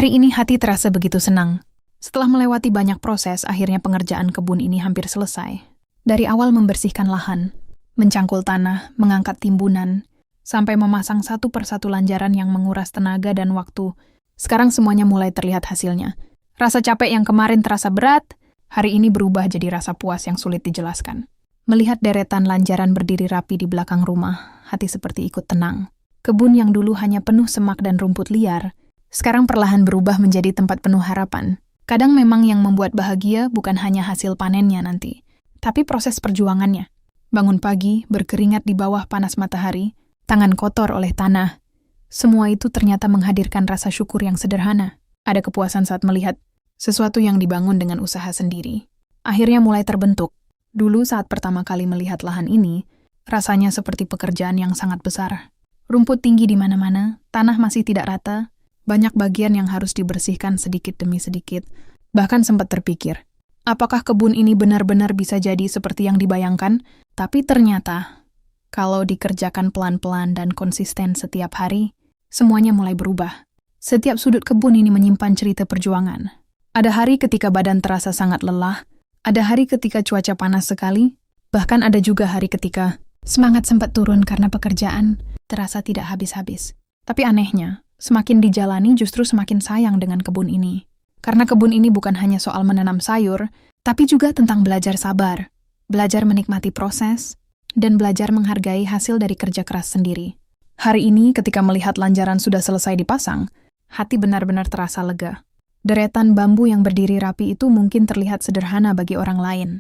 Hari ini hati terasa begitu senang. Setelah melewati banyak proses, akhirnya pengerjaan kebun ini hampir selesai. Dari awal membersihkan lahan, mencangkul tanah, mengangkat timbunan, sampai memasang satu persatu lanjaran yang menguras tenaga dan waktu. Sekarang semuanya mulai terlihat hasilnya. Rasa capek yang kemarin terasa berat, hari ini berubah jadi rasa puas yang sulit dijelaskan. Melihat deretan lanjaran berdiri rapi di belakang rumah, hati seperti ikut tenang. Kebun yang dulu hanya penuh semak dan rumput liar, sekarang perlahan berubah menjadi tempat penuh harapan. Kadang memang yang membuat bahagia bukan hanya hasil panennya nanti, tapi proses perjuangannya. Bangun pagi, berkeringat di bawah panas matahari, tangan kotor oleh tanah. Semua itu ternyata menghadirkan rasa syukur yang sederhana. Ada kepuasan saat melihat sesuatu yang dibangun dengan usaha sendiri. Akhirnya mulai terbentuk. Dulu saat pertama kali melihat lahan ini, rasanya seperti pekerjaan yang sangat besar. Rumput tinggi di mana-mana, tanah masih tidak rata, banyak bagian yang harus dibersihkan sedikit demi sedikit. Bahkan sempat terpikir, apakah kebun ini benar-benar bisa jadi seperti yang dibayangkan? Tapi ternyata, kalau dikerjakan pelan-pelan dan konsisten setiap hari, semuanya mulai berubah. Setiap sudut kebun ini menyimpan cerita perjuangan. Ada hari ketika badan terasa sangat lelah, ada hari ketika cuaca panas sekali, bahkan ada juga hari ketika semangat sempat turun karena pekerjaan terasa tidak habis-habis. Tapi anehnya, semakin dijalani justru semakin sayang dengan kebun ini. Karena kebun ini bukan hanya soal menanam sayur, tapi juga tentang belajar sabar, belajar menikmati proses, dan belajar menghargai hasil dari kerja keras sendiri. Hari ini ketika melihat lanjaran sudah selesai dipasang, hati benar-benar terasa lega. Deretan bambu yang berdiri rapi itu mungkin terlihat sederhana bagi orang lain.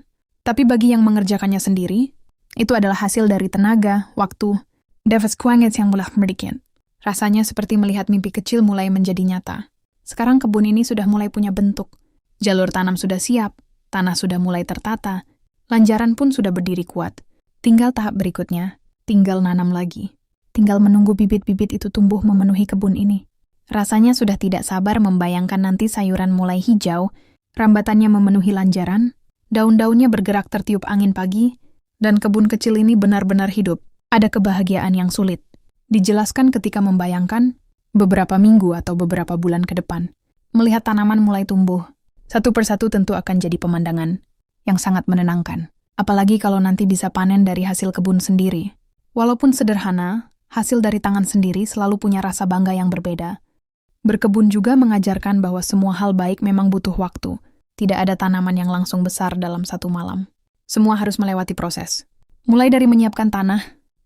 Tapi bagi yang mengerjakannya sendiri, itu adalah hasil dari tenaga, waktu, Davis Kuangets yang mudah sedikit. Rasanya seperti melihat mimpi kecil mulai menjadi nyata. Sekarang kebun ini sudah mulai punya bentuk. Jalur tanam sudah siap, tanah sudah mulai tertata, lanjaran pun sudah berdiri kuat. Tinggal tahap berikutnya, tinggal nanam lagi. Tinggal menunggu bibit-bibit itu tumbuh memenuhi kebun ini. Rasanya sudah tidak sabar membayangkan nanti sayuran mulai hijau, rambatannya memenuhi lanjaran, daun-daunnya bergerak tertiup angin pagi, dan kebun kecil ini benar-benar hidup. Ada kebahagiaan yang sulit dijelaskan ketika membayangkan beberapa minggu atau beberapa bulan ke depan. Melihat tanaman mulai tumbuh, satu persatu tentu akan jadi pemandangan yang sangat menenangkan. Apalagi kalau nanti bisa panen dari hasil kebun sendiri. Walaupun sederhana, hasil dari tangan sendiri selalu punya rasa bangga yang berbeda. Berkebun juga mengajarkan bahwa semua hal baik memang butuh waktu. Tidak ada tanaman yang langsung besar dalam satu malam. Semua harus melewati proses. Mulai dari menyiapkan tanah,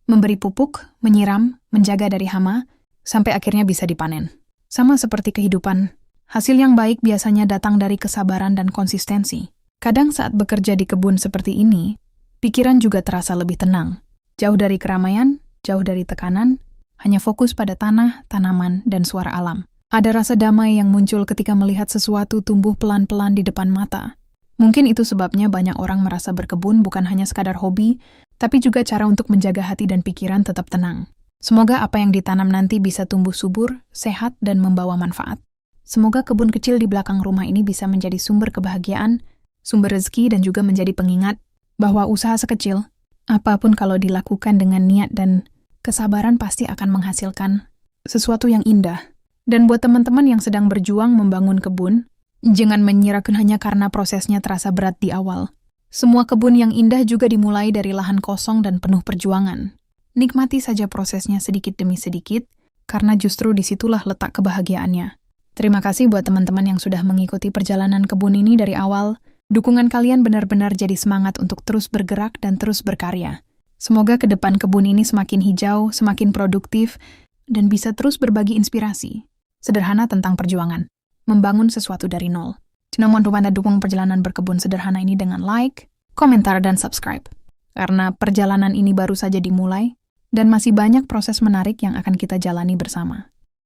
memberi pupuk, menyiram, menjaga dari hama, sampai akhirnya bisa dipanen. Sama seperti kehidupan, hasil yang baik biasanya datang dari kesabaran dan konsistensi. Kadang saat bekerja di kebun seperti ini, pikiran juga terasa lebih tenang. Jauh dari keramaian, jauh dari tekanan, hanya fokus pada tanah, tanaman, dan suara alam. Ada rasa damai yang muncul ketika melihat sesuatu tumbuh pelan-pelan di depan mata. Mungkin itu sebabnya banyak orang merasa berkebun bukan hanya sekadar hobi, tapi juga cara untuk menjaga hati dan pikiran tetap tenang. Semoga apa yang ditanam nanti bisa tumbuh subur, sehat, dan membawa manfaat. Semoga kebun kecil di belakang rumah ini bisa menjadi sumber kebahagiaan, sumber rezeki, dan juga menjadi pengingat bahwa usaha sekecil, apapun kalau dilakukan dengan niat dan kesabaran pasti akan menghasilkan sesuatu yang indah. Dan buat teman-teman yang sedang berjuang membangun kebun, jangan menyerahkan hanya karena prosesnya terasa berat di awal. Semua kebun yang indah juga dimulai dari lahan kosong dan penuh perjuangan. Nikmati saja prosesnya sedikit demi sedikit, karena justru disitulah letak kebahagiaannya. Terima kasih buat teman-teman yang sudah mengikuti perjalanan kebun ini dari awal. Dukungan kalian benar-benar jadi semangat untuk terus bergerak dan terus berkarya. Semoga ke depan kebun ini semakin hijau, semakin produktif, dan bisa terus berbagi inspirasi sederhana tentang perjuangan, membangun sesuatu dari nol. Namun Anda dukung perjalanan berkebun sederhana ini dengan like, komentar, dan subscribe. Karena perjalanan ini baru saja dimulai, dan masih banyak proses menarik yang akan kita jalani bersama.